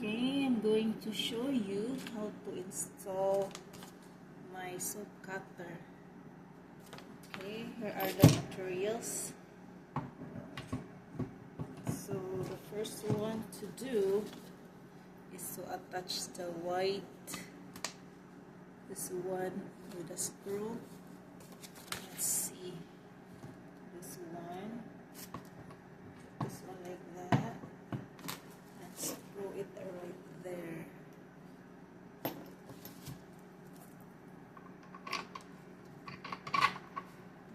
Okay, I'm going to show you how to install my soap cutter. Okay, here are the materials. So the first one to do is to attach the white, this one with a screw. Let's see, this one like that, and screw it right there.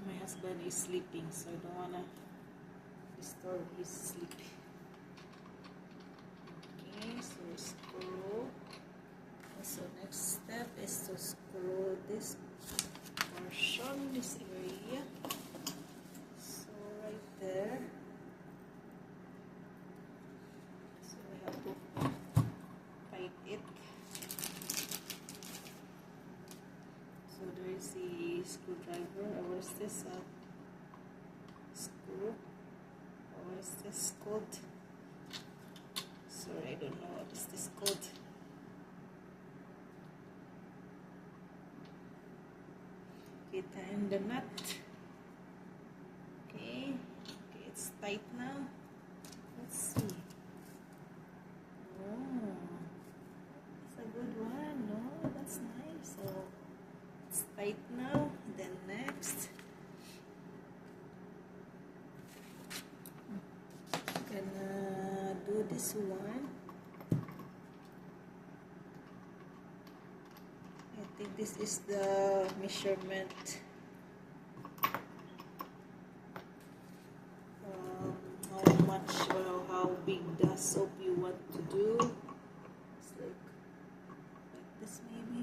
My husband is sleeping, so I don't wanna disturb his sleep. Okay, so screw. So next step is to screw this portion, this area. So right there. So we have to tight it. So there is the screwdriver. Where's this screw? What is this called? Sorry, I don't know what is this called. Okay, tighten the nut. Okay, it's tight now. Let's see. Oh, it's a good one. No, that's nice. So it's tight now. Then next, gonna do this one. I think this is the measurement. How much or how big the soap you want to do. It's like this maybe.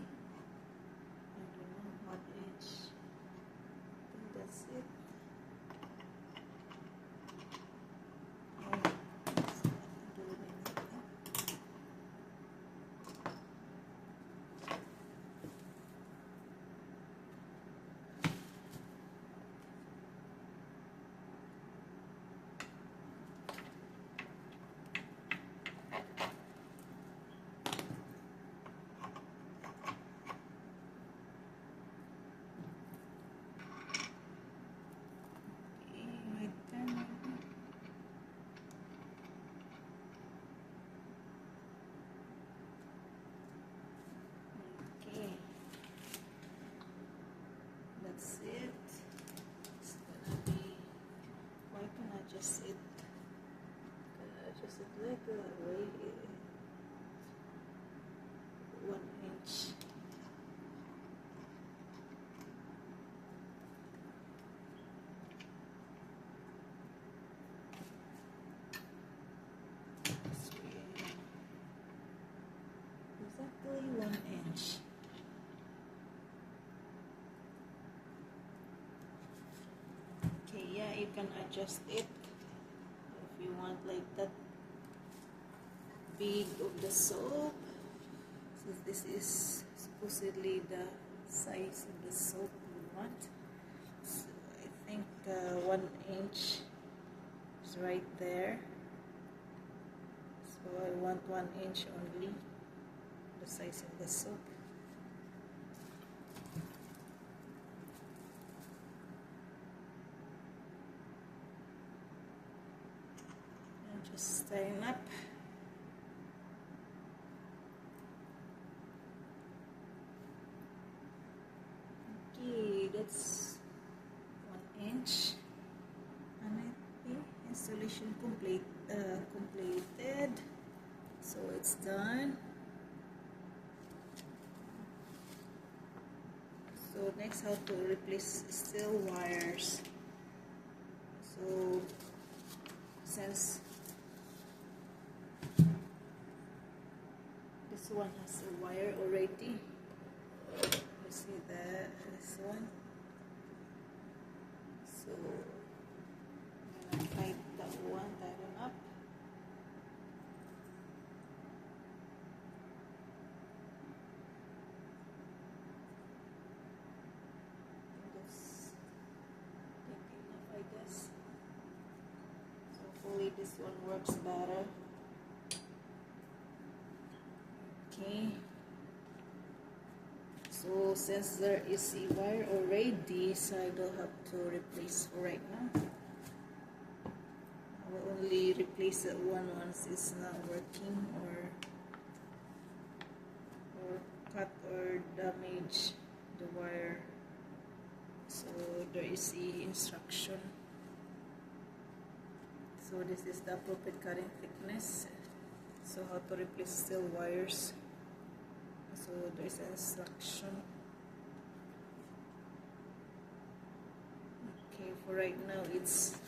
I don't know, 1 inch. I think that's it. That's it. It's gonna be, why can I just it? Just like a way 1 inch. Exactly 1 inch. Okay, yeah, you can adjust it if you want like that big of the soap. So this is supposedly the size of the soap you want. So I think 1 inch is right there. So I want 1 inch only, the size of the soap. And just tighten up. Okay, that's 1 inch. And I think installation completed. So it's done. So next, how to replace steel wires. So since this one has a wire already, you see this one. So I'm gonna tighten that one, tighten up. Hopefully this one works better. Okay. So since there is a wire already, so I don't have to replace for right now. I will only replace it once it's not working or cut or damage the wire. So there is a instruction. So this is the appropriate cutting thickness. So how to replace steel wires. So there is an instruction. Okay, for right now it's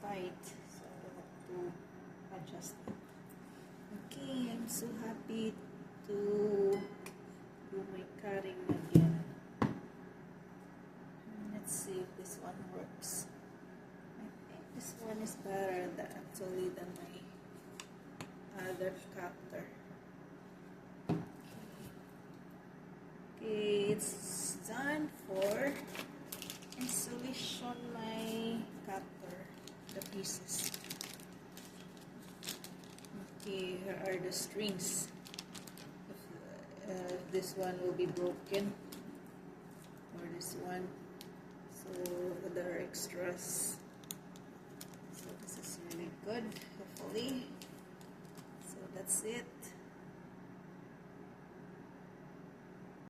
tight, so I have to adjust it. Okay, I'm so happy to do my cutting again. Let's see if this one works. I think this one is better actually than my other cutter. Okay, it's done for installation my cutter, the pieces. Okay, here are the strings. If this one will be broken or this one, so there are extras. So this is really good, hopefully. So that's it.